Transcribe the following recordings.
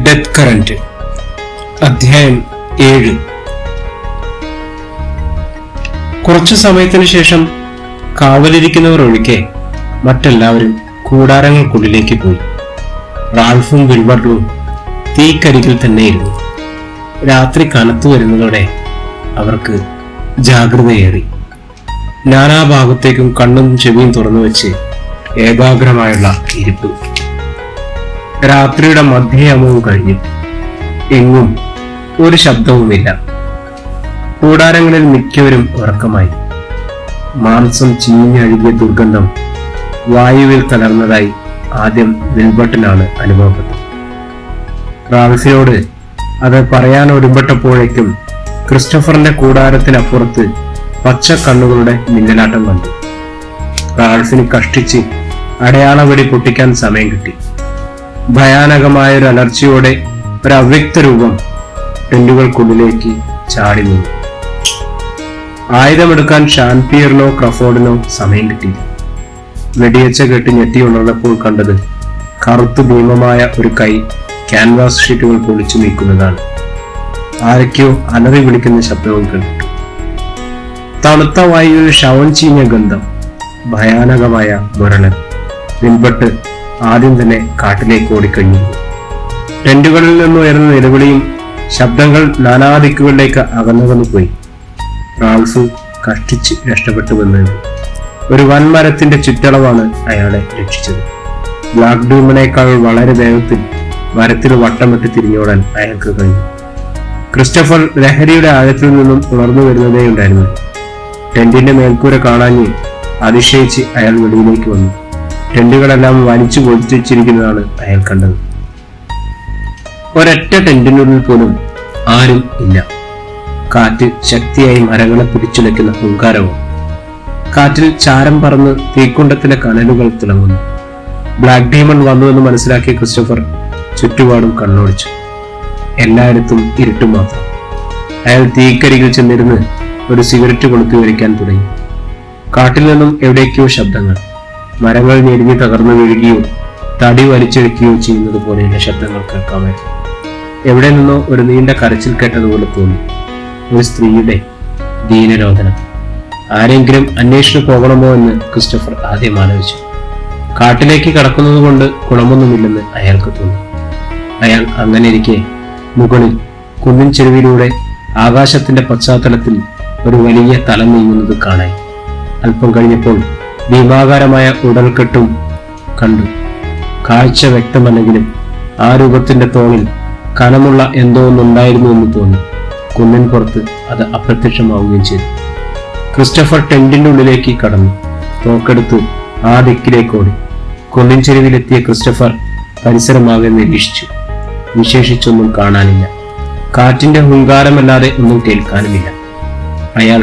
Death current അധ്യായം 7. കുറച്ചു സമയത്തിനു ശേഷം കാവലിരിക്കുന്നവർ ഒഴികെ മറ്റെല്ലാവരും കൂടാരങ്ങൾക്കുള്ളിലേക്ക് പോയി. റാൾഫും വിൽബർട്ടും തീക്കരികിൽ തന്നെയിരുന്നു. രാത്രി കനത്തു വരുന്നതോടെ അവർക്ക് ജാഗ്രതയേറി. നാനാഭാഗത്തേക്കും കണ്ണും ചെവിയും തുറന്നു വെച്ച് ഏകാഗ്രമായുള്ള ഇരിപ്പ്. രാത്രിയുടെ മധ്യയാമവും കഴിഞ്ഞു. എങ്ങും ഒരു ശബ്ദവുമില്ല. കൂടാരങ്ങളിൽ മിക്കവരും ഉറക്കമായി. മാംസം ചീഞ്ഞഴുകിയ ദുർഗന്ധം വായുവിൽ കലർന്നതായി ആദ്യം വിൽബർട്ടിനാണ് അനുഭവപ്പെട്ടത്. റാൾഫിനോട് അത് പറയാൻ ഒരുമ്പെട്ടപ്പോഴേക്കും ക്രിസ്റ്റഫറിന്റെ കൂടാരത്തിനപ്പുറത്ത് പച്ച കണ്ണുകളുടെ മിന്നലാട്ടം കണ്ടു. റാൾഫിന് കഷ്ടിച്ച് അടയാളവെടി പൊട്ടിക്കാൻ സമയം കിട്ടി. ഭയാനകമായ ഒരു അലർച്ചയോടെ ഒരു അവ്യക്ത രൂപം ടെന്റുകൾക്കുള്ളിലേക്ക് ചാടി നിന്നു. ആയുധമെടുക്കാൻ ഷാൻപിയറിനോ ക്രഫോർഡിനോ സമയം കിട്ടിയില്ല. വെടിയച്ച കെട്ടി ഞെട്ടിയുണർന്നപ്പോൾ കണ്ടത് കറുത്തു ഭീമമായ ഒരു കൈ ക്യാൻവാസ് ഷീറ്റുകൾ പൊളിച്ചു നീക്കുന്നതാണ്. ആരൊക്കെയോ അലറി വിളിക്കുന്ന ശബ്ദവും കേട്ടു. തണുത്ത വായുവിൽ ശവം ചീഞ്ഞ ഗന്ധം, ഭയാനകമായ മുരളൻ. വിൽബർട്ട് ആദ്യം തന്നെ കാട്ടിലേക്ക് ഓടിക്കഴിഞ്ഞു. ടെന്റുകളിൽ നിന്ന് ഉയർന്ന നിലവിളിയും ശബ്ദങ്ങൾ നാനാദിക്കുകളിലേക്ക് അകന്നകന്നു പോയി. റാൾഫ് കഷ്ടിച്ച് രക്ഷപ്പെട്ടുവെന്ന് ഒരു വൻമരത്തിന്റെ ചുറ്റളവാണ് അയാളെ രക്ഷിച്ചത്. ബ്ലാക്ക് ഡൂമിനേക്കാൾ വളരെ വേഗത്തിൽ മരത്തിൽ വട്ടമിട്ട് തിരിഞ്ഞോടാൻ അയാൾക്ക് കഴിഞ്ഞു. ക്രിസ്റ്റഫർ ലഹരിയുടെ ആഴത്തിൽ നിന്നും ഉണർന്നു വരുന്നതേ ഉണ്ടായിരുന്നു. ടെന്റിന്റെ മേൽക്കൂര കാണാഞ്ഞ് അതിശയിച്ച് അയാൾ വെളിയിലേക്ക് വന്നു. ടെന്റുകളെല്ലാം വലിച്ചു പൊളിച്ചിരിക്കുന്നതാണ് അയാൾ കണ്ടത്. ഒരൊറ്റ ടെന്റിനുള്ളിൽ പോലും ആരും ഇല്ല. കാറ്റ് ശക്തിയായി മരങ്ങളെ പിടിച്ചുലയ്ക്കുന്ന ഹുങ്കാരവും. കാറ്റിൽ ചാരം പറന്ന് തീക്കുണ്ടത്തിലെ കനലുകൾ തിളങ്ങുന്നു. ബ്ലാക്ക് ഡീമൺ വന്നുവെന്ന് മനസ്സിലാക്കിയ ക്രിസ്റ്റഫർ ചുറ്റുപാടും കണ്ണോടിച്ചു. എല്ലായിടത്തും ഇരുട്ട് മാത്രം. അയാൾ തീക്കരികിൽ ചെന്നിരുന്ന് ഒരു സിഗരറ്റ് കൊളുത്തി വലിക്കാൻ തുടങ്ങി. കാട്ടിൽ നിന്നും എവിടേക്കോ ശബ്ദങ്ങൾ. മരങ്ങൾ ഞെരിഞ്ഞ് തകർന്നു വീഴുകയോ തടി വലിച്ചെടുക്കുകയോ ചെയ്യുന്നത് പോലെയുള്ള ശബ്ദങ്ങൾ കേൾക്കാമായിരുന്നു. എവിടെ നിന്നോ ഒരു നീണ്ട കരച്ചിൽ കേട്ടതുപോലെ തോന്നി. ഒരു സ്ത്രീയുടെ ദീനരോധനം. ആരെങ്കിലും അന്വേഷിച്ചു പോകണമോ എന്ന് ക്രിസ്റ്റഫർ ആദ്യം ആലോചിച്ചു. കാട്ടിലേക്ക് കടക്കുന്നത് കൊണ്ട് ഗുണമൊന്നുമില്ലെന്ന് അയാൾക്ക് തോന്നി. അയാൾ അങ്ങനെ ഇരിക്കെ മുകളിൽ കുന്നിൻ ചെരുവിലൂടെ ആകാശത്തിന്റെ പശ്ചാത്തലത്തിൽ ഒരു വലിയ തലം നീങ്ങുന്നത് കാണാൻ. അല്പം കഴിഞ്ഞപ്പോൾ ഭീമാകാരമായ ഉടൽക്കെട്ടും കണ്ടു. കാഴ്ച വ്യക്തമല്ലെങ്കിലും ആ രൂപത്തിന്റെ തോണിൽ കനമുള്ള എന്തോ ഒന്നുണ്ടായിരുന്നു എന്ന് തോന്നി. കുന്നിൻ പുറത്ത് അത് അപ്രത്യക്ഷമാവുകയും ചെയ്തു. ക്രിസ്റ്റഫർ ടെന്റിന്റെ ഉള്ളിലേക്ക് കടന്നു. തോക്കെടുത്ത് ആ ദിക്കിലേക്ക് ഓടി. കുന്നിൻ ചെരുവിലെത്തിയ ക്രിസ്റ്റഫർ പരിസരമാകെ നിരീക്ഷിച്ചു. വിശേഷിച്ചൊന്നും കാണാനില്ല. കാറ്റിന്റെ ഹുങ്കാരമല്ലാതെ ഒന്നും കേൾക്കാനുമില്ല. അയാൾ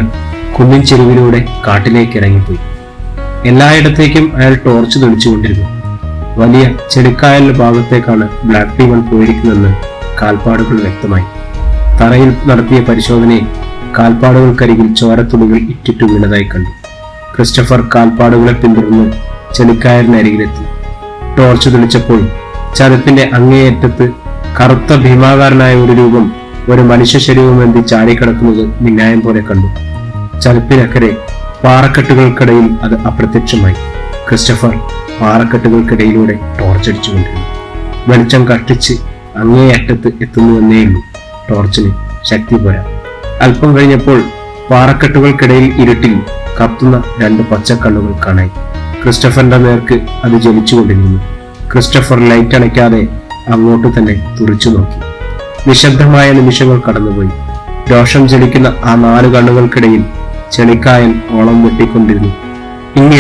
കുന്നിൻ ചെരുവിലൂടെ കാട്ടിലേക്ക് ഇറങ്ങിപ്പോയി. എല്ലായിടത്തേക്കും അയാൾ ടോർച്ച് തെളിച്ചുകൊണ്ടിരുന്നു. വലിയ ചെളിക്കായലിന്റെ ഭാഗത്തേക്കാണ് ബ്ലാക്ക് ഡീമൺ പോയിരിക്കുന്നതെന്ന് കാൽപ്പാടുകൾ വ്യക്തമായി. തറയിൽ നടത്തിയ പരിശോധനയിൽ കാൽപ്പാടുകൾക്കരികിൽ ചോരത്തുള്ളികൾ ഇറ്റിറ്റു വീണതായി കണ്ടു. ക്രിസ്റ്റഫർ കാൽപ്പാടുകളെ പിന്തുടർന്ന് ചെളിക്കായലിനരികിലെത്തി. ടോർച്ച് തെളിച്ചപ്പോൾ ചതുപ്പിന്റെ അങ്ങേയറ്റത്ത് കറുത്ത ഭീമാകാരനായ ഒരു രൂപം ഒരു മനുഷ്യ ശരീരവുമെന്തി ചാടിക്കിടക്കുന്നത് മിന്നായം പോലെ കണ്ടു. ചതുപ്പിനക്കരെ പാറക്കെട്ടുകൾക്കിടയിൽ അത് അപ്രത്യക്ഷമായി. ക്രിസ്റ്റഫർ പാറക്കെട്ടുകൾക്കിടയിലൂടെ ടോർച്ചടിച്ചുകൊണ്ടിരുന്നു. വെളിച്ചം കഷ്ടിച്ച് അങ്ങേയറ്റത്ത് എത്തുന്നുവെന്നേയുള്ളൂ. ടോർച്ചിന് ശക്തി പോരാ. അല്പം കഴിഞ്ഞപ്പോൾ പാറക്കെട്ടുകൾക്കിടയിൽ ഇരുട്ടിൽ കത്തുന്ന 2 പച്ചക്കണ്ണുകൾ കാണായി. ക്രിസ്റ്റഫറിന്റെ നേർക്ക് അത് ജലിച്ചുകൊണ്ടിരുന്നു. ക്രിസ്റ്റഫർ ലൈറ്റ് അണയ്ക്കാതെ അങ്ങോട്ട് തന്നെ തുറിച്ചു നോക്കി. നിശബ്ദമായ നിമിഷങ്ങൾ കടന്നുപോയി. രോഷം ജലിക്കുന്ന ആ 4 കണ്ണുകൾക്കിടയിൽ ചെളിക്കായൽ ഓളം വെട്ടിക്കൊണ്ടിരുന്നു.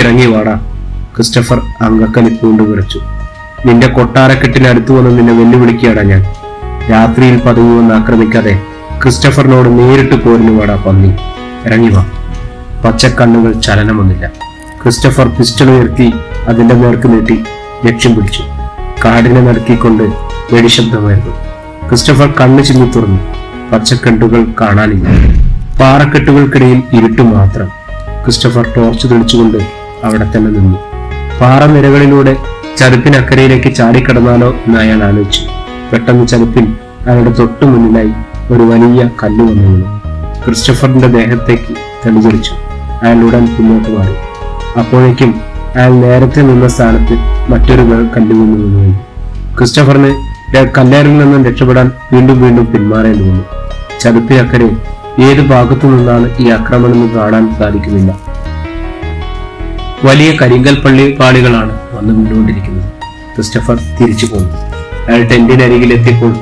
ഇറങ്ങി വാടാ. ക്രിസ്റ്റഫർ അങ്കക്കലിപ്പൂണ്ട് വിറച്ചു. നിന്റെ കൊട്ടാരക്കെട്ടിനടുത്തു വന്ന് നിന്നെ വെല്ലുവിളിക്കുകയാണ് ഞാൻ. രാത്രിയിൽ പതിവ് വന്ന് ആക്രമിക്കാതെ ക്രിസ്റ്റഫറിനോട് നേരിട്ട് പോരിന് വാടാ പന്നി. ഇറങ്ങി വാ. പച്ചക്കണ്ണുകൾ ചലനമൊന്നില്ല. ക്രിസ്റ്റഫർ പിസ്റ്റൾ ഉയർത്തി അതിന്റെ നേർക്ക് നീട്ടി ലക്ഷ്യം പിടിച്ചു. കാടിനെ നടത്തിക്കൊണ്ട് വെടിശബ്ദമായിരുന്നു. ക്രിസ്റ്റഫർ കണ്ണു ചിമ്മി തുറന്നു. പച്ചക്കെട്ടുകൾ കാണാനില്ല. പാറക്കെട്ടുകൾക്കിടയിൽ ഇരുട്ട് മാത്രം. ക്രിസ്റ്റഫർ ടോർച്ച് തെളിച്ചുകൊണ്ട് അവിടെ തന്നെ നിന്നു. പാറനിരകളിലൂടെ ചതുപ്പിനക്കരയിലേക്ക് ചാടിക്കടന്നാലോ എന്ന് അയാൾ ആലോചിച്ചു. പെട്ടെന്ന് ചതുപ്പിൽ അയാളുടെ തൊട്ടു മുന്നിലായി ഒരു വലിയ കല്ല് വന്നു വീണു. ക്രിസ്റ്റഫറിന്റെ ദേഹത്തേക്ക് തെളിചൊലിച്ചു. അയാൾ ഉടൻ പിന്നോട്ട് മാറി. അപ്പോഴേക്കും അയാൾ നേരത്തെ നിന്ന സ്ഥാനത്ത് മറ്റൊരു കല്ല് വന്നു വീണു. ക്രിസ്റ്റഫറിന് കല്ലേറിൽ നിന്നും രക്ഷപ്പെടാൻ വീണ്ടും വീണ്ടും പിന്മാറേണ്ടി വന്നു. ചതുപ്പിനക്കരെ ഏത് ഭാഗത്തു നിന്നാണ് ഈ ആക്രമണമെന്ന് കാണാൻ സാധിക്കുന്നില്ല. വലിയ കരിങ്കൽ പാളികളാണ് വന്നു വീണുകൊണ്ടിരിക്കുന്നത്. ക്രിസ്റ്റഫർ തിരിച്ചു പോന്നു. അയാൾ ടെന്റിനരികിൽ എത്തിയപ്പോൾ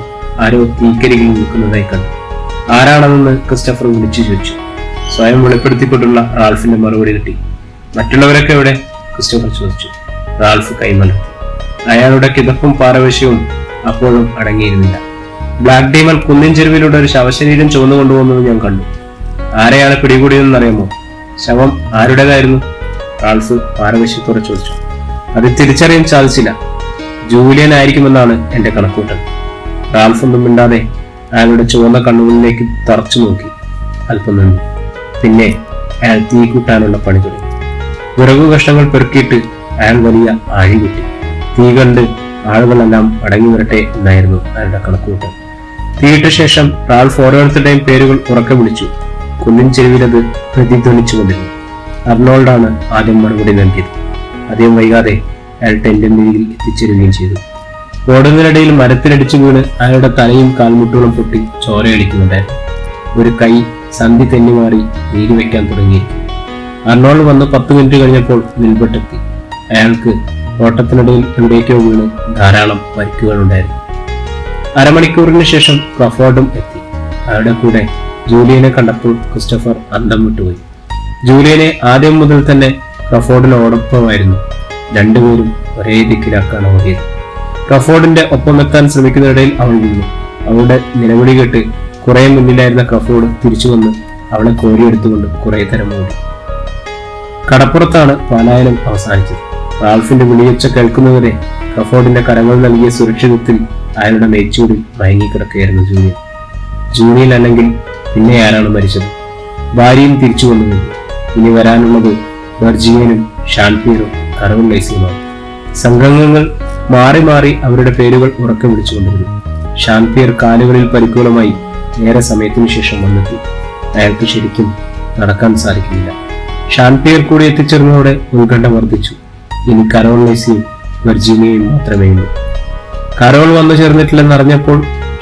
ആരോ തീക്കരികിൽ നിൽക്കുന്നതായി കണ്ടു. ആരാണെന്ന് ക്രിസ്റ്റഫർ വിളിച്ചു ചോദിച്ചു. സ്വയം വെളിപ്പെടുത്തിക്കൊണ്ടുള്ള റാൾഫിന്റെ മറുപടി കിട്ടി. മറ്റുള്ളവരൊക്കെ എവിടെ? ക്രിസ്റ്റഫർ ചോദിച്ചു. റാൾഫ് കൈമലർത്തി. അയാളുടെ കിതപ്പും പാരവശ്യവും അപ്പോഴും അടങ്ങിയിരുന്നില്ല. ബ്ലാക്ക് ഡീമൺ കുന്നിൻ ചെരുവിലൂടെ ഒരു ശവശരീരം ചുവന്നു കൊണ്ടുപോകുന്നത് ഞാൻ കണ്ടു. ആരെയാണ് പിടികൂടിയതെന്നറിയാമോ? ശവം ആരുടേതായിരുന്നു? റാൾഫ് പാരവശ്യത്തോടെ ചോദിച്ചു. അത് തിരിച്ചറിയാൻ സാധിച്ചില്ല. ജൂലിയൻ ആയിരിക്കുമെന്നാണ് എന്റെ കണക്കൂട്ടൽ. റാൾഫ് ഒന്നും മിണ്ടാതെ അയാളുടെ ചുവന്ന കണ്ണുകളിലേക്ക് തറച്ചു നോക്കി. അല്പം നിന്നു. പിന്നെ അയാൾ തീ കൂട്ടാനുള്ള പണി തുടങ്ങി. വിറകു കഷ്ണങ്ങൾ പെറുക്കിയിട്ട് അയാൾ വലിയ ആഴി കിട്ടി. തീ കണ്ട് ആളുകളെല്ലാം അടങ്ങി വരട്ടെ എന്നായിരുന്നു അയാളുടെ കണക്കൂട്ടൽ. തീയിട്ട ശേഷം റാൾഫ് ഓരോരുത്തരുടെയും പേരുകൾ ഉറക്കെ വിളിച്ചു. കുന്നിൻ ചെരുവിലത് പ്രതിധ്വനിച്ചുകൊണ്ടിരുന്നു. അർണോൾഡാണ് ആദ്യം മറുപടി നൽകിയത്. അധികം വൈകാതെ അയാൾ ടെന്റിന്റെ കീഴിൽ എത്തിച്ചേരുകയും ചെയ്തു. ഓടുന്നതിനിടയിൽ മരത്തിലടിച്ചു വീണ് അയാളുടെ തലയും കാൽമുട്ടുകളും പൊട്ടി ചോരയടിക്കുന്നുണ്ടായിരുന്നു. ഒരു കൈ സന്ധി തെന്നിമാറി നീരി വെക്കാൻ തുടങ്ങിയിരിക്കുന്നു. അർണോൾഡ് വന്ന് 10 മിനിറ്റ് കഴിഞ്ഞപ്പോൾ വിൽബട്ടെത്തി. അയാൾക്ക് ഓട്ടത്തിനിടയിൽ എവിടേക്കോ വീണ് ധാരാളം പരിക്കുകൾ ഉണ്ടായിരുന്നു. അരമണിക്കൂറിന് ശേഷം ക്രഫോർഡും എത്തി. അയാളുടെ കൂടെ ജൂലിയനെ കണ്ടപ്പോൾ ക്രിസ്റ്റഫർ അന്തം വിട്ടുപോയി. ജൂലിയനെ ആദ്യം മുതൽ തന്നെ ക്രഫോർഡിനോടൊപ്പമായിരുന്നു. രണ്ടുപേരും ഒരേ ദിക്കിലാക്കാണ് ഓടിയത്. ക്രഫോർഡിന്റെ ഒപ്പമെത്താൻ ശ്രമിക്കുന്നതിനിടയിൽ അവൾ വീണു. അവളുടെ നിലവിളി കേട്ട് കുറെ മുന്നിലായിരുന്ന ക്രഫോർഡ് തിരിച്ചു വന്ന് അവളെ കോരിയെടുത്തുകൊണ്ട് കുറെ തരം ഓടി. കടപ്പുറത്താണ് പലായനം അവസാനിച്ചത്. റാൾഫിന്റെ വിളിയൊച്ച കേൾക്കുന്നവരെ ക്രഫോർഡിന്റെ കരങ്ങൾ നൽകിയ സുരക്ഷിതത്തിൽ അയാളുടെ മേച്ചൂടിൽ മയങ്ങിക്കിടക്കുകയായിരുന്നു ജൂലിയൻ. ജൂനിയൻ അല്ലെങ്കിൽ പിന്നെ ആരാണ് മരിച്ചത്? ഭാര്യയും തിരിച്ചു വന്നു. ഇനി വരാനുള്ളത് വെർജീനിയനും ഷാൻപിയറും കരോളൈസിയുമാണ്. സംഘങ്ങൾ മാറി മാറി അവരുടെ പേരുകൾ ഉറക്കെ വിളിച്ചുകൊണ്ടിരുന്നു. ഷാൻപിയർ കാലുകളിൽ പരിക്കുകളുമായി നേരെ സമയത്തിനു ശേഷം വന്നെത്തി. അയാൾക്ക് ശരിക്കും നടക്കാൻ സാധിക്കുന്നില്ല. ഷാൻപിയർ കൂടി എത്തിച്ചേർന്നതോടെ ഉത്കണ്ഠ വർദ്ധിച്ചു. ഇനി കരോളൈസിയും വെർജീനിയയും മാത്രമേ ഉള്ളൂ. കരോൾ വന്നു ചേർന്നിട്ടില്ലെന്നറിഞ്ഞപ്പോൾ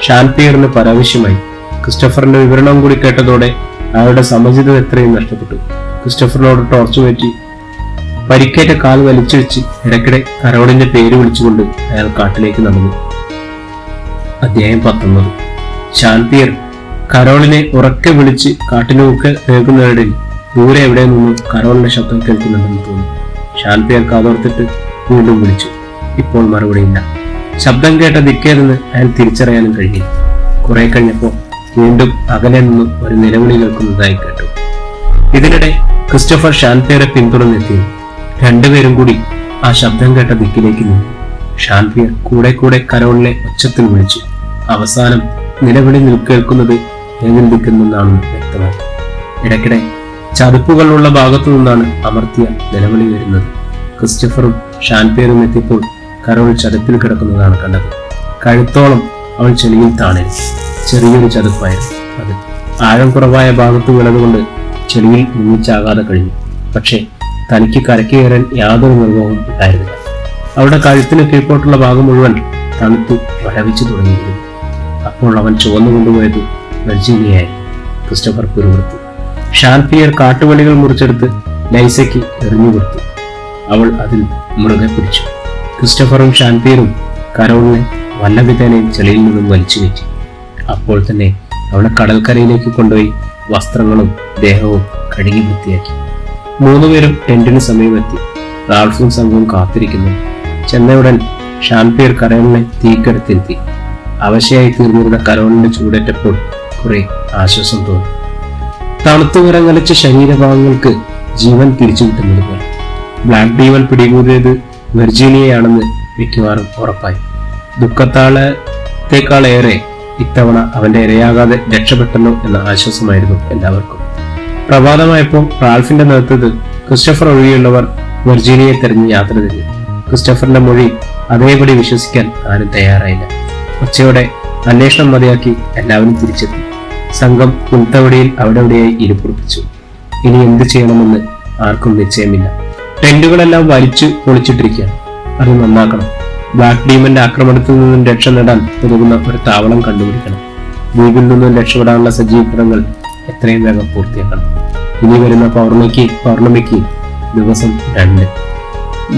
ഷാൻപിയറിന് പരാവശ്യമായി. ക്രിസ്റ്റഫറിന്റെ വിവരണം കൂടി കേട്ടതോടെ അയാളുടെ സമചിതം എത്രയും നഷ്ടപ്പെട്ടു. ക്രിസ്റ്റഫറിനോട് ടോർച്ച് പറ്റി പരിക്കേറ്റ കാൽ വലിച്ചഴിച്ച് ഇടയ്ക്കിടെ കരോളിന്റെ പേര് വിളിച്ചുകൊണ്ട് അയാൾ കാട്ടിലേക്ക് നടന്നു. അധ്യായം 19. ഷാൻപിയർ കരോളിനെ ഉറക്കെ വിളിച്ച് കാട്ടിനൊക്കെ കേൾക്കുന്നതിനിടയിൽ ദൂരെ എവിടെ നിന്നും കരോളിന്റെ ശബ്ദം കേൾക്കുന്നുണ്ടെന്ന് തോന്നി. ഷാൻപിയർ കാതോർത്തിട്ട് വീണ്ടും വിളിച്ചു. ഇപ്പോൾ മറുപടിയില്ല. ശബ്ദം കേട്ട ദിക്കേതെന്ന് അയാൾ തിരിച്ചറിയാനും കഴിഞ്ഞില്ല. കുറെ കഴിഞ്ഞപ്പോൾ വീണ്ടും അകലെ നിന്നും ഒരു നിലവിളി കേൾക്കുന്നതായി കേട്ടു. ഇതിനിടെ ക്രിസ്റ്റഫർ ഷാൻപിയറെ പിന്തുടർന്നെത്തി. രണ്ടുപേരും കൂടി ആ ശബ്ദം കേട്ട ദിക്കിലേക്ക് നീങ്ങി. ഷാൻപിയർ കൂടെ കൂടെ കരോളിനെ ഉച്ചത്തിൽ വിളിച്ചു. അവസാനം നിലവിളി കേൾക്കുന്നത് ഏതിൽ ദിക്കുന്നെന്നാണെന്ന് വ്യക്തമായി. ഇടയ്ക്കിടെ ചതുപ്പുകളുള്ള ഭാഗത്തു നിന്നാണ് അമർത്തിയ നിലവിളി വരുന്നത്. ക്രിസ്റ്റഫറും ഷാൻപിയറും എത്തിയപ്പോൾ കരോൾ ചതുപ്പിൽ കിടക്കുന്നതാണ് കണ്ടത്. കഴുത്തോളം അവൾ ചെളിയിൽ താണിരുന്നു. ചെറിയൊരു ചതുപ്പായിരുന്നു അത്. ആഴം കുറവായ ഭാഗത്ത് വീണതുകൊണ്ട് ചെളിയിൽ മുങ്ങിച്ചാകാതെ കഴിഞ്ഞു. പക്ഷേ തനിക്ക് കരയ്ക്ക് കയറാൻ യാതൊരു നിർവഹവും ഉണ്ടായിരുന്നില്ല. അവളുടെ കഴുത്തിന് കീഴ്പോട്ടുള്ള ഭാഗം മുഴുവൻ തണുത്തു വരവിച്ചു തുടങ്ങിയിരുന്നു. അപ്പോൾ അവൻ ചുവന്നു കൊണ്ടുപോയത് വെർജീനിയായിരുന്നു. ക്രിസ്റ്റഫർ പിറുവിറുത്തു. ഷാൻപിയർ കാട്ടുവളികൾ മുറിച്ചെടുത്ത് ലൈസയ്ക്ക് എറിഞ്ഞു കൊടുത്തു. അവൾ അതിൽ മുറുകെ പിടിച്ചു. ക്രിസ്റ്റഫറും ഷാൻപിയറും കരോളിനെ വല്ലവിധേനയും ചെളിയിൽ നിന്നും വലിച്ചു കയറ്റി. അപ്പോൾ തന്നെ അവളെ കടൽക്കരയിലേക്ക് കൊണ്ടുപോയി വസ്ത്രങ്ങളും ദേഹവും കഴുകി വൃത്തിയാക്കി. 3 പേരും ടെന്റിന് സമീപമെത്തി. റാൾഫും സംഘവും കാത്തിരിക്കുന്നു. ചെന്നയുടൻ ഷാൻപിയർ കരോളിനെ തീക്കെടുത്തിരുത്തി. അവശയായി തീർന്നിരുന്ന കരോളിന്റെ ചൂടേറ്റപ്പോൾ കുറെ ആശ്വാസം തോന്നി. തണുത്തു വിറങ്ങലിച്ച ശരീരഭാഗങ്ങൾക്ക് ജീവൻ തിരിച്ചു കിട്ടുന്നത് പോലെ. ബ്ലാക്ക് ഡീമൺ പിടികൂടിയത് വെർജീനിയയാണെന്ന് മിക്കവാറും ഉറപ്പായി. ദുഃഖത്താളത്തേക്കാളേറെ ഇത്തവണ അവന്റെ ഇരയാകാതെ രക്ഷപ്പെട്ടല്ലോ എന്ന ആശ്വാസമായിരുന്നു എല്ലാവർക്കും. പ്രഭാതമായപ്പോൾ റാൾഫിന്റെ നേതൃത്വത്തിൽ ക്രിസ്റ്റഫർ ഒഴികെയുള്ളവർ വെർജീനിയയെ തെരഞ്ഞ് യാത്ര തിരിഞ്ഞു. ക്രിസ്റ്റഫറിന്റെ മൊഴി അതേപടി വിശ്വസിക്കാൻ ആരും തയ്യാറായില്ല. ഉച്ചയോടെ അന്വേഷണം മതിയാക്കി എല്ലാവരും തിരിച്ചെത്തി. സംഘം പുൽത്തവടിയിൽ അവിടെയായി ഇരിപ്പുറപ്പിച്ചു. ഇനി എന്ത് ചെയ്യണമെന്ന് ആർക്കും നിശ്ചയമില്ല. ടെന്റുകളെല്ലാം വലിച്ചു പൊളിച്ചിട്ടിരിക്കുകയാണ്. അത് നന്നാക്കണം. ബ്ലാക്ക് ഡീമന്റെ ആക്രമണത്തിൽ നിന്നും രക്ഷ നേടാൻ ഉതകുന്ന ഒരു താവളം കണ്ടുപിടിക്കണം. ദ്വീപിൽ നിന്നും രക്ഷപ്പെടാനുള്ള സജ്ജീകരണങ്ങൾ എത്രയും വേഗം പൂർത്തിയാക്കണം. ഇനി വരുന്ന പൗർണമിക്ക് ദിവസം 2.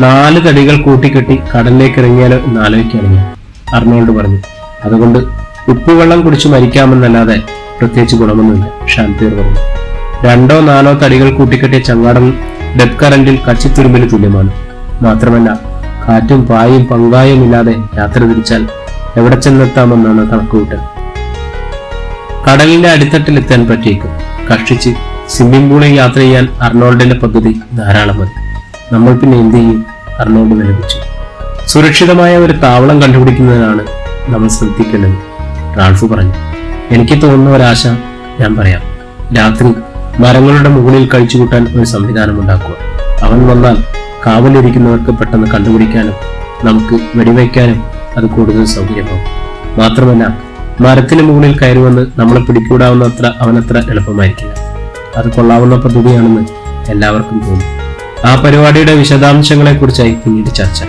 4 തടികൾ കൂട്ടിക്കെട്ടി കടലിലേക്ക് ഇറങ്ങിയാലോ എന്ന് ആലോചിക്കുകയാണ് ഞാൻ, അർണോൾഡ് പറഞ്ഞു. അതുകൊണ്ട് ഉപ്പുവെള്ളം കുടിച്ച് മരിക്കാമെന്നല്ലാതെ പ്രത്യേകിച്ച് ഗുണമൊന്നുമില്ല, ഷാൻപിയർ പറഞ്ഞു. 2 or 4 തടികൾ കൂട്ടിക്കെട്ടിയ ചങ്ങാടം ഡെത്ത് കറന്റിൽ കച്ചിത്തുരുമ്പിന് തുല്യമാണ്. മാത്രമല്ല കാറ്റും പായും പങ്കായും ഇല്ലാതെ യാത്ര തിരിച്ചാൽ എവിടെ ചെന്നെത്താമെന്നാണ് കണക്കുകൂട്ടൽ. കടലിന്റെ അടിത്തട്ടിലെത്താൻ പറ്റിയേക്കും. കഷ്ടിച്ച് സ്വിമ്മിംഗ് പൂളിൽ യാത്ര ചെയ്യാൻ അർണോൾഡിന്റെ പദ്ധതി ധാരാളം മതി. നമ്മൾ പിന്നെ എന്ത് ചെയ്യും? അർണോൾഡ് വിലപിച്ചു. സുരക്ഷിതമായ ഒരു താവളം കണ്ടുപിടിക്കുന്നതിനാണ് നമ്മൾ ശ്രദ്ധിക്കേണ്ടത്, റാൾഫ് പറഞ്ഞു. എനിക്ക് തോന്നുന്ന ഒരാശ ഞാൻ പറയാം. രാത്രി മരങ്ങളുടെ മുകളിൽ കഴിച്ചുകൂട്ടാൻ ഒരു സംവിധാനം ഉണ്ടാക്കുക. അവൻ വന്നാൽ കാവലിരിക്കുന്നവർക്ക് പെട്ടെന്ന് കണ്ടുപിടിക്കാനും നമുക്ക് വെടിവെക്കാനും അത് കൂടുതൽ സൗകര്യമാകും. മാത്രമല്ല മരത്തിന് മുകളിൽ കയറി വന്ന് നമ്മളെ പിടികൂടാവുന്നത്ര അവനത്ര എളുപ്പമായിരിക്കില്ല. അത് കൊള്ളാവുന്ന പദ്ധതിയാണെന്ന് എല്ലാവർക്കും തോന്നും. ആ പരിപാടിയുടെ വിശദാംശങ്ങളെ കുറിച്ചായി പിന്നീട് ചർച്ച.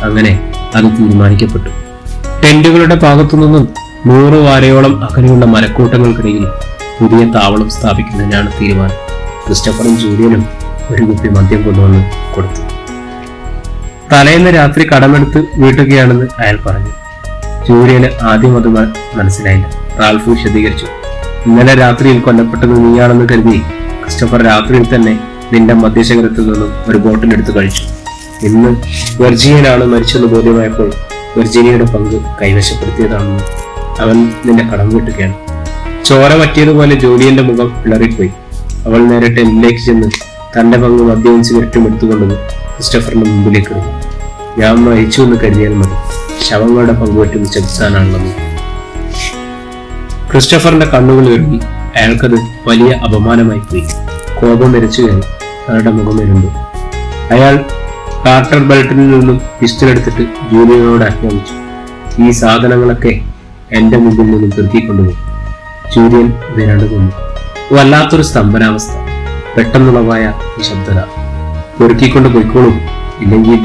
അങ്ങനെ അത് തീരുമാനിക്കപ്പെട്ടു. ടെന്റുകളുടെ ഭാഗത്തു നിന്നും 100 വാരയോളം അകലെയുള്ള മരക്കൂട്ടങ്ങൾക്കിടയിൽ പുതിയ താവളം സ്ഥാപിക്കുന്നതിനാണ് തീരുമാനം. ക്രിസ്റ്റഫറും ജൂലിയനും ഒരു കുപ്പി മദ്യം കൊണ്ടുവന്ന് കൊടുത്തു. തലേന്ന് രാത്രി കടമെടുത്ത് വീട്ടുകയാണെന്ന് അയാൾ പറഞ്ഞു. ജൂലിയന് ആദ്യം അത് മനസ്സിലായില്ല. റാൽഫ് വിശദീകരിച്ചു. ഇന്നലെ രാത്രിയിൽ കൊല്ലപ്പെട്ടത് നീയാണെന്ന് കരുതി ക്രിസ്റ്റഫർ രാത്രിയിൽ തന്നെ നിന്റെ മധ്യശേഖരത്തിൽ നിന്നും ഒരു ബോട്ടിലെടുത്ത് കഴിച്ചു. ഇന്ന് വെർജീനിയനാണ് മരിച്ചെന്ന് ബോധ്യമായപ്പോൾ വെർജീനിയയുടെ പങ്ക് കൈവശപ്പെടുത്തിയതാണെന്ന് അവൻ നിന്നെ കടം വീട്ടുകയാണ്. ചോര പറ്റിയതുപോലെ ജൂലിയന്റെ മുഖം പിളറിപ്പോയി. അവൾ നേരെ ടെന്റിലേക്ക് ചെന്ന് തന്റെ പങ്ക് മദ്യവും സിഗരറ്റും എടുത്തുകൊണ്ടത് ക്രിസ്റ്റഫറിന്റെ മുമ്പിലേക്ക് ഇടുന്നു. ഞാൻ മരിച്ചു എന്ന് കരുതിയാൽ മതി, ശവങ്ങളുടെ പങ്കുപറ്റുന്ന ചെറുത്താനാണുള്ളത്. ക്രിസ്റ്റഫറിന്റെ കണ്ണുകൾ ഒരുങ്ങി. അയാൾക്കത് വലിയ അപമാനമായി പോയി. കോപം വരച്ചു കയറി അയാളുടെ മുഖം വരുന്നു. അയാൾ കാർട്ടർ ബെൽറ്റിൽ നിന്നും പിസ്റ്റൾ എടുത്തിട്ട് ജൂലിയനോട് ആജ്ഞാപിച്ചു. ഈ സാധനങ്ങളൊക്കെ എന്റെ മുമ്പിൽ നിന്നും പെറുക്കിക്കൊണ്ടുപോകും. ജൂലിയൻ വിരണ്ടു കൊന്നു. വല്ലാത്തൊരു സ്തംഭനാവസ്ഥ, പെട്ടെന്നുള്ളവായ നിശബ്ദത. പെറുക്കിക്കൊണ്ട് പോയിക്കോളും, ഇല്ലെങ്കിൽ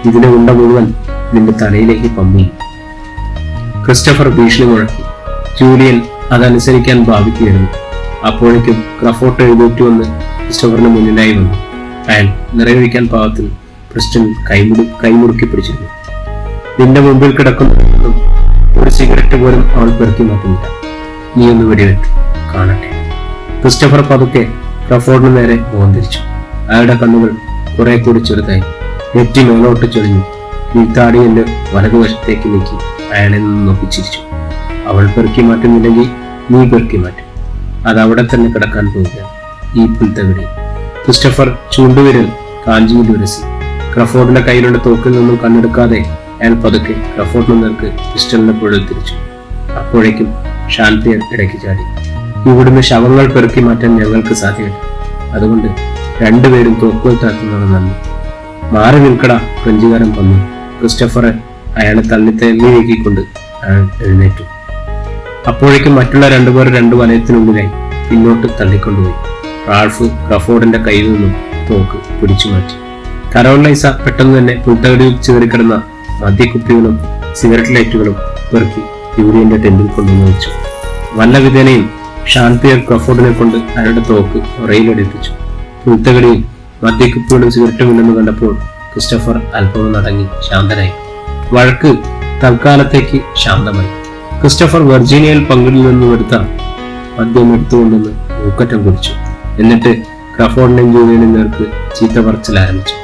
ഇതിനെ ഉണ്ട മുഴുവൻ നിന്റെ തലയിലേക്ക് പമ്മി. ക്രിസ്റ്റഫർ ഭീഷണി മുഴക്കി. ജൂലിയൻ അതനുസരിക്കാൻ ഭാവിക്കുകയായിരുന്നു. അപ്പോഴേക്കും ക്രഫോർട്ട് എഴുന്നേറ്റ് വന്ന് ക്രിസ്റ്റഫറിന് മുന്നിലായി വന്നു. അയാൾ നിറയൊഴിക്കാൻ പാകത്തിൽ ക്രിസ്റ്റൻ കൈമുറുക്കി പിടിച്ചിരുന്നു. നിന്റെ മുമ്പിൽ കിടക്കുന്ന ഒരു സിഗരറ്റ് പോലും അവൾ പെറുക്കി മാറ്റുന്നില്ല. നീ ഒന്ന് വെടിവെക്ക്, കാണട്ടെ. ക്രിസ്റ്റഫർ പതുക്കെ ക്രഫോർഡിന് നേരെ മുഖം തിരിച്ചു. അയാളുടെ കണ്ണുകൾ കുറെ കൂടി ചെറുതായി. നെറ്റി മേലോട്ട് ചൊരിഞ്ഞു. കീഴ്ത്താടിയന്റെ വലതുവശത്തേക്ക് നീക്കി അയാളെ നിന്ന് നോക്കിച്ചിരിച്ചു. അവൾ പെറുക്കി മാറ്റുന്നില്ലെങ്കിൽ നീ പെറുക്കി മാറ്റും. അത് അവിടെ തന്നെ കിടക്കാൻ പോവുകയാണ്, ഈ പുൽത്തകിടി. ക്രിസ്റ്റഫർ ചൂണ്ടുവിരൽ കാഞ്ചിയിൽ ഉരസി. ക്രഫോർഡിന്റെ കയ്യിലുള്ള തോക്കിൽ നിന്നും കണ്ണെടുക്കാതെ അയാൾ പതുക്കെ ക്രഫോർഡിന് നേർക്ക് പിസ്റ്റലിന്റെ പുഴൽ തിരിച്ചു. അപ്പോഴേക്കും ഷാൻപിയർ ഇടയ്ക്ക് ചാടി. ഇവിടുന്ന് ശവങ്ങൾ പെറുക്കി മാറ്റാൻ ഞങ്ങൾക്ക് സാധ്യമല്ല. അതുകൊണ്ട് രണ്ടുപേരും തോക്കുകൾ താഴ്ത്തുന്നതാണ് നന്ദി. മാറി നിൽക്കട, ഫ്രഞ്ചുകാരൻ വന്നു. ക്രിസ്റ്റഫറെ അയാളെ തള്ളി നീക്കിക്കൊണ്ട് അയാൾ എഴുന്നേറ്റു. അപ്പോഴേക്കും മറ്റുള്ള 2 പേർ 2 വലയത്തിനുള്ളിലായി പിന്നോട്ട് തള്ളിക്കൊണ്ടുപോയി. റാൾഫ് ക്രഫോർഡിന്റെ കയ്യിൽ നിന്നും തോക്ക് പിടിച്ചു മാറ്റി. കരോളൈസ പെട്ടെന്ന് തന്നെ പുൽത്തകടിയിൽ ചിതറിക്കിടന്ന മദ്യക്കുപ്പികളും സിഗരറ്റ് ലൈറ്റുകളും പെറുക്കി ജൂലിയന്റെ ടെന്റിൽ കൊണ്ടുവന്ന് വെച്ചു. വല്ല വിധേനയും ഷാൻപിയർ ക്രഫോർഡിനെ കൊണ്ട് അയാളുടെ തോക്ക് റെയിലടിപ്പിച്ചു. പുൽത്തകടിയിൽ മദ്യക്കുപ്പികളും സിഗരറ്റും ഇല്ലെന്ന് കണ്ടപ്പോൾ ക്രിസ്റ്റഫർ അല്പം നടങ്ങി ശാന്തനായി. വഴക്ക് തൽക്കാലത്തേക്ക് ശാന്തമായി. ക്രിസ്റ്റഫർ വെർജീനിയയിൽ പങ്കിൽ നിന്നും എടുത്ത മദ്യം എടുത്തുകൊണ്ടെന്ന് മൂക്കറ്റം കുടിച്ചു. എന്നിട്ട് ക്രഫോർഡിനെയും ജൂലിയനും നേർക്ക് ചീത്ത പറച്ചിൽ ആരംഭിച്ചു.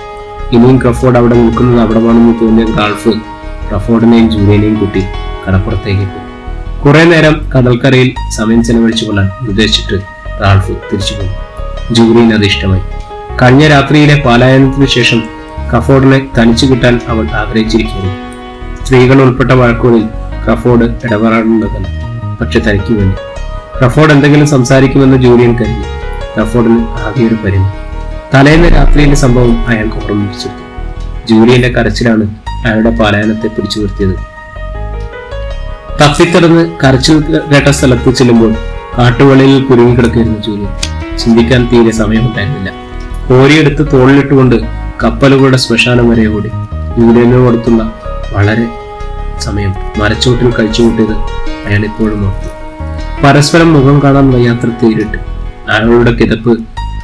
ഇനിയും ക്രഫോർഡ് അവിടെ നിൽക്കുന്നത് അവിടമാണെന്ന് തോന്നിയ റാൾഫ് ക്രഫോർഡിനെയും ജൂലിയനെയും കൂട്ടി കടപ്പുറത്തേക്ക് പോയി. കുറെ നേരം കടൽക്കരയിൽ സമയം ചെലവഴിച്ചു കൊള്ളാൻ ഉദ്ദേശിച്ചിട്ട് റാൾഫ് തിരിച്ചു പോയി. ജൂലിയൻ അത് ഇഷ്ടമായി. കഴിഞ്ഞ രാത്രിയിലെ പലായനത്തിനു ശേഷം ക്രഫോർഡിനെ തനിച്ചു കിട്ടാൻ അവൾ ആഗ്രഹിച്ചിരിക്കുന്നു. സ്ത്രീകൾ ഉൾപ്പെട്ട വഴക്കുകളിൽ ക്രഫോർഡ് ഇടപെടാറുണ്ടതല്ല, പക്ഷെ തനിക്ക് വേണ്ടി. ക്രഫോർഡ് എന്തെങ്കിലും സംസാരിക്കുമെന്ന് ജൂലിയൻ കരുതി. ക്രഫോർഡിന് ആകെ ഒരു പരിധി. തലേന്ന് രാത്രിയിലെ സംഭവം അയാൾക്ക് ഓർമ്മിപ്പിച്ചെടുത്തു. ജൂലിയന്റെ കരച്ചിലാണ് അയാളുടെ പലായനത്തെ പിടിച്ചു നിർത്തിയത്. തപ്പിത്തടന്ന് കരച്ചിൽ കേട്ട സ്ഥലത്ത് ചെല്ലുമ്പോൾ കാട്ടുവെളിയിൽ കുരുങ്ങിക്കിടക്കായിരുന്നു ജൂലിയൻ. ചിന്തിക്കാൻ തീരെ സമയമുണ്ടായിരുന്നില്ല. കോരിയെടുത്ത് തോളിലിട്ടുകൊണ്ട് കപ്പലുകളുടെ ശ്മശാനം വരെ ഓടി. ജൂലിയനോടടുത്തുള്ള വളരെ സമയം മരച്ചോട്ടിൽ കഴിച്ചുകൂട്ടിയത് അയാൾ ഇപ്പോഴും ഓർത്തു. പരസ്പരം മുഖം കാണാൻ വയ്യാത്ര തീരിട്ട് ആളുകളുടെ കിതപ്പ്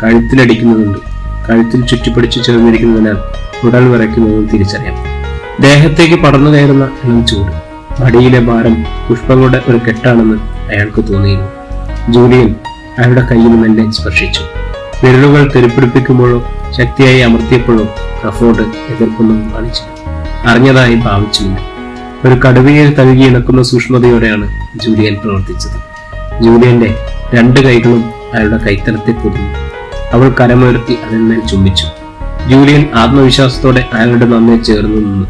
കഴുത്തിലടിക്കുന്നതുണ്ട്. കഴുത്തിൽ ചുറ്റിപ്പിടിച്ചു ചേർന്നിരിക്കുന്നതിനാൽ ഉടൽ വിറയ്ക്കുന്നതും തിരിച്ചറിയാം. ദേഹത്തേക്ക് പടർന്നു കയറുന്ന ഇളം ചൂട്, മടിയിലെ ഭാരം പുഷ്പങ്ങളുടെ ഒരു കെട്ടാണെന്ന് അയാൾക്ക് തോന്നിയിരുന്നു. ജൂലിയൻ അയാളുടെ കയ്യിൽ മെല്ലെ സ്പർശിച്ചു. വിരലുകൾ തെരുപ്പിടിപ്പിക്കുമ്പോഴോ ശക്തിയായി അമർത്തിയപ്പോഴോ ക്രഫോർഡ് എതിർപ്പൊന്നും കാണിച്ചില്ല. അറിഞ്ഞതായി ഭാവിച്ചില്ല. ഒരു കടുവയിൽ തഴുകി ഇണക്കുന്ന സൂക്ഷ്മതയോടെയാണ് ജൂലിയൻ പ്രവർത്തിച്ചത്. ജൂലിയന്റെ 2 കൈകളും അയാളുടെ കൈത്തലത്തിൽ പൊതിഞ്ഞു. അവൾ കരമുയർത്തി അതിന്മേൽ ചുംബിച്ചു. ജൂലിയൻ ആത്മവിശ്വാസത്തോടെ അയാളുടെ നന്നെ ചേർന്നു നിന്നു.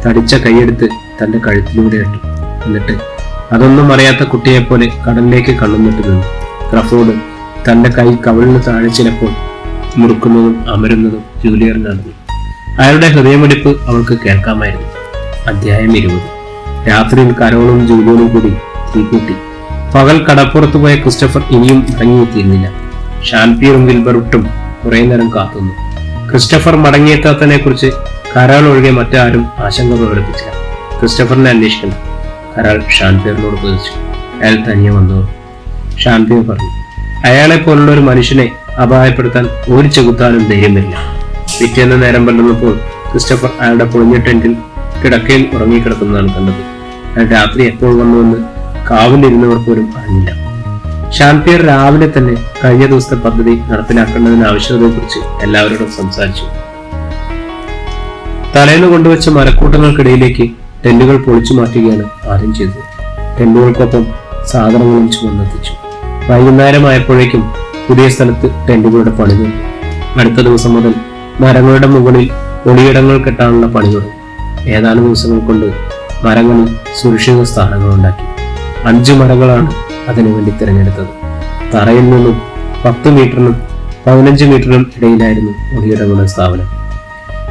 തടിച്ച കൈയെടുത്ത് തന്റെ കഴുത്തിലൂടെ ഇട്ടു. എന്നിട്ട് അതൊന്നും അറിയാത്ത കുട്ടിയെപ്പോലെ കടലിലേക്ക് കണ്ണുന്നിട്ട് നിന്നു. ക്രഫോർഡ് തന്റെ കൈ കവിളിന് താഴെ ചിലപ്പോൾ മുറുക്കുന്നതും അമരുന്നതും ജൂലിയൻ നടന്നു. അയാളുടെ ഹൃദയമിടിപ്പ് അവൾക്ക് കേൾക്കാമായിരുന്നു. അധ്യായം 20. രാത്രിയിൽ കരോളും ജൂലിയനും കൂടി തീകൂട്ടി. പകൽ കടപ്പുറത്ത് പോയ ക്രിസ്റ്റഫർ ഇനിയും മടങ്ങിയെത്തിയിരുന്നില്ല. ഷാൻപിയറും വിൽബർട്ടും കുറെ നേരം കാത്തുന്നു. ക്രിസ്റ്റഫർ മടങ്ങിയെത്താത്തതിനെ കുറിച്ച് കരാൾ ഒഴികെ മറ്റാരും ആശങ്ക പ്രകടിപ്പിച്ചില്ല. ക്രിസ്റ്റഫറിനെ അന്വേഷിക്കണം, കരാൾ ഷാൻപിയറിനോട് ചോദിച്ചു. അയാൾ തനിയെ വന്നോ? ഷാൻപിയർ പറഞ്ഞു. അയാളെ പോലുള്ള ഒരു മനുഷ്യനെ അപായപ്പെടുത്താൻ ഒരു ചെകുത്താനും ധൈര്യം വരില്ല. പിറ്റേന്ന് നേരം പല്ലുന്നപ്പോൾ ക്രിസ്റ്റഫർ അയാളുടെ പൊളിഞ്ഞ ടെന്റിൽ കിടക്കയിൽ ഉറങ്ങിക്കിടക്കുന്നതാണ് കണ്ടത്. അയാൾ രാത്രി എപ്പോൾ വന്നുവെന്ന് കാവിലിരുന്നവർ പോലും അറിഞ്ഞില്ല. ഷാൻപിയർ രാവിലെ തന്നെ കഴിഞ്ഞ ദിവസത്തെ പദ്ധതി നടപ്പിലാക്കേണ്ടതിന് ആവശ്യകതയെക്കുറിച്ച് എല്ലാവരോടും സംസാരിച്ചു. തലേന്ന് കൊണ്ടുവച്ച മരക്കൂട്ടങ്ങൾക്കിടയിലേക്ക് ടെന്റുകൾ പൊളിച്ചു മാറ്റുകയാണ് ആദ്യം ചെയ്തത്. ടെന്റുകൾക്കൊപ്പം സാധനങ്ങളും ചുമന്നെത്തിച്ചു. വൈകുന്നേരമായപ്പോഴേക്കും പുതിയ സ്ഥലത്ത് ടെന്റുകളുടെ പണി തുടങ്ങി. അടുത്ത ദിവസം മുതൽ മരങ്ങളുടെ മുകളിൽ ഒളിയിടങ്ങൾ കെട്ടാനുള്ള പണി തുടങ്ങി. ഏതാനും ദിവസങ്ങൾ കൊണ്ട് മരങ്ങളിൽ സുരക്ഷിത സ്ഥാനങ്ങൾ ഉണ്ടാക്കി. 5 മരങ്ങളാണ് അതിനുവേണ്ടി തിരഞ്ഞെടുത്തത്. തറയിൽ നിന്നും 10 മീറ്ററിനും 15 മീറ്ററിനും ഇടയിലായിരുന്നു ഒളിയിടങ്ങളുടെ സ്ഥാപനം.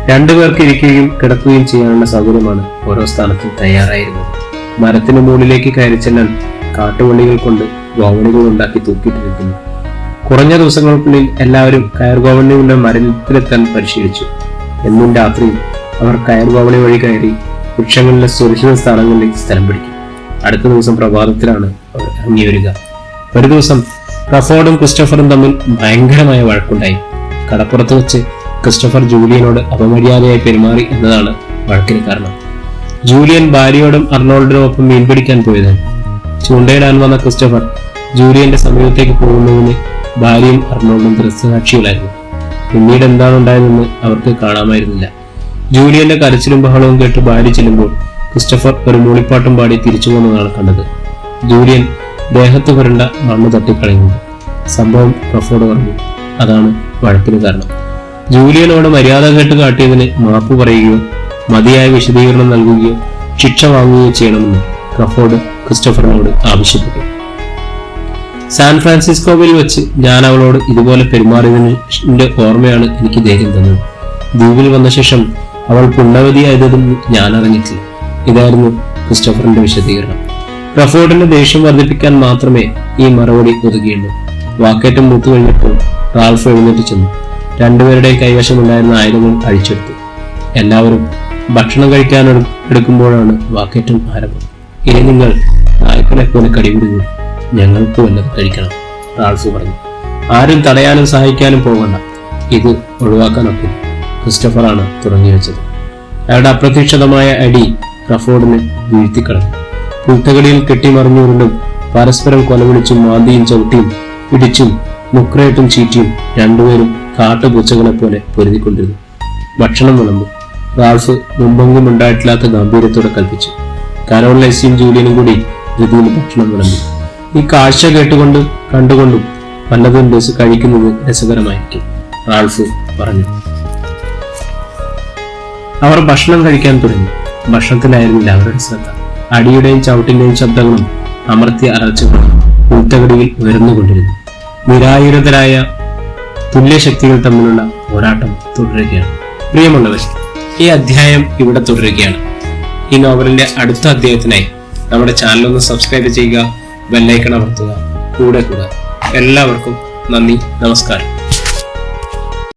2 പേർക്ക് ഇരിക്കുകയും കിടക്കുകയും ചെയ്യാനുള്ള സൗകര്യമാണ് ഓരോ സ്ഥാനത്തും തയ്യാറായിരുന്നത്. മരത്തിന് മുകളിലേക്ക് കയറി ചെല്ലാൻ കാട്ടുവള്ളികൾ കൊണ്ട് ഗോവണികൾ ഉണ്ടാക്കി തൂക്കിയിട്ടിരിക്കുന്നു. കുറഞ്ഞ ദിവസങ്ങൾക്കുള്ളിൽ എല്ലാവരും കയർഗോവണിയുടെ മരത്തിലെത്താൻ പരിശീലിച്ചു. എന്നും രാത്രി അവർ കയർഗോവണി വഴി കയറി വൃക്ഷങ്ങളിലെ സുരക്ഷിത സ്ഥാനങ്ങളിൽ സ്ഥലം പിടിക്കും. അടുത്ത ദിവസം പ്രഭാതത്തിലാണ് അവർ ഇറങ്ങി വരിക. ഒരു ദിവസം ക്രഫോർഡും ക്രിസ്റ്റഫറും തമ്മിൽ ഭയങ്കരമായ വഴക്കുണ്ടായി. കടപ്പുറത്ത് വെച്ച് ക്രിസ്റ്റഫർ ജൂലിയനോട് അപമര്യാദയായി പെരുമാറി എന്നതാണ് വഴക്കിന് കാരണം. ജൂലിയൻ ഭാര്യയോടും അർണോൾഡിനും ഒപ്പം മീൻ പിടിക്കാൻ പോയത്. ചൂണ്ടയിടാൻ വന്ന ക്രിസ്റ്റഫർ ജൂലിയന്റെ സമീപത്തേക്ക് പോകുന്നതിന് ഭാര്യയും അർണോൾഡും ദൃക്സാക്ഷികളായിരുന്നു. പിന്നീട് എന്താണ് ഉണ്ടായതെന്ന് അവർക്ക് കാണാമായിരുന്നില്ല. ജൂലിയന്റെ കരച്ചിലും ബഹളവും കേട്ട് ഭാര്യ ചെല്ലുമ്പോൾ ക്രിസ്റ്റഫർ ഒരു മൂളിപ്പാട്ടും പാടി തിരിച്ചു വന്നതാണ് കണ്ടത്. ജൂലിയൻ ദേഹത്ത് പുരണ്ട മണ്ണ് തട്ടിക്കളയുന്നു. സംഭവം ക്രഫോർഡ് പറഞ്ഞു. അതാണ് വഴക്കിന് കാരണം. ജൂലിയനോട് മര്യാദ കേട്ട് കാട്ടിയതിന് മാപ്പ് പറയുകയോ മതിയായ വിശദീകരണം നൽകുകയോ ശിക്ഷ വാങ്ങുകയോ ചെയ്യണമെന്ന് ക്രഫോർഡ് ക്രിസ്റ്റഫറിനോട് ആവശ്യപ്പെട്ടു. സാൻ ഫ്രാൻസിസ്കോവിൽ വെച്ച് ഞാൻ അവളോട് ഇതുപോലെ പെരുമാറിയതിന്റെ ഓർമ്മയാണ് എനിക്ക് ധൈര്യം തന്നത്. ദ്വീപിൽ വന്ന ശേഷം അവൾ പുണ്യവതിയായതെന്ന് ഞാൻ അറിഞ്ഞിട്ടില്ല. ഇതായിരുന്നു ക്രിസ്റ്റഫറിന്റെ വിശദീകരണം. ക്രഫോർഡിന്റെ ദേഷ്യം വർദ്ധിപ്പിക്കാൻ മാത്രമേ ഈ മറുപടി ഒതുങ്ങിയുള്ളൂ. വാക്കേറ്റം മൂത്തു കഴിഞ്ഞപ്പോൾ റാൾഫ് എഴുന്നേറ്റ് ചെന്നു. 2 പേരുടെയും കൈവശമുണ്ടായിരുന്ന ആയുധങ്ങൾ അഴിച്ചെടുത്തു. എല്ലാവരും ഭക്ഷണം കഴിക്കാൻ എടുക്കുമ്പോഴാണ് വാക്കേറ്റം ആരംഭം. ഇനി നിങ്ങൾ നായ്ക്കളെ പോലെ കടിപിടിക്കും, ഞങ്ങൾക്ക് വല്ലത് കഴിക്കണം, റാൾഫ് പറഞ്ഞു. ആരും തടയാനും സഹായിക്കാനും പോകണ്ട, ഇത് ഒഴിവാക്കാനൊക്കെ ക്രിസ്റ്റഫറാണ് തുടങ്ങി വെച്ചത്. അയാളുടെ അപ്രതീക്ഷിതമായ അടി ക്രഫോർഡിനെ വീഴ്ത്തിക്കളഞ്ഞു. പുൽത്തകടിയിൽ കെട്ടിമറിഞ്ഞുകൊണ്ടും പരസ്പരം കൊലവിളിച്ചും മാന്തിയും ചവിട്ടിയും ഇടിച്ചും മുക്രയിട്ടും ചീറ്റിയും 2 പേരും കാട്ടുപൂച്ചകളെ പോലെ പൊരുതിക്കൊണ്ടിരുന്നു. ഭക്ഷണം വിളമ്പു, റാൾഫ് മുമ്പെങ്കും ഉണ്ടായിട്ടില്ലാത്ത ഗാംഭീര്യത്തോടെ കൽപ്പിച്ചു. കരോളൈസിയും ജൂലിയനും കൂടി ധൃതിയിൽ ഭക്ഷണം വിളമ്പി. ഈ കാഴ്ച കണ്ടുകൊണ്ടും വല്ലതും കഴിക്കുന്നത് രസകരമായിരിക്കും, റാൾഫ് പറഞ്ഞു. അവർ ഭക്ഷണം കഴിക്കാൻ തുടങ്ങി. ഭക്ഷണത്തിലായിരുന്നില്ല അവരുടെ ശ്രദ്ധ. അടിയുടെയും ചവിട്ടിന്റെയും ശബ്ദങ്ങളും അമർത്തിയ അലർച്ചകളും പുൽത്തകടിയിൽ ഉയർന്നുകൊണ്ടിരുന്നു. നിരായുധരായ തുല്യശക്തികൾ തമ്മിലുള്ള പോരാട്ടം തുടരുകയാണ്. പ്രിയമുള്ളവർ, ഈ അധ്യായം ഇവിടെ തുടരുകയാണ്. ഈ നോവലിന്റെ അടുത്ത അധ്യായത്തിനായി നമ്മുടെ ചാനൽ ഒന്ന് സബ്സ്ക്രൈബ് ചെയ്യുക, ബെല്ലൈക്കൺ അമർത്തുക. കൂടെ എല്ലാവർക്കും നന്ദി, നമസ്കാരം.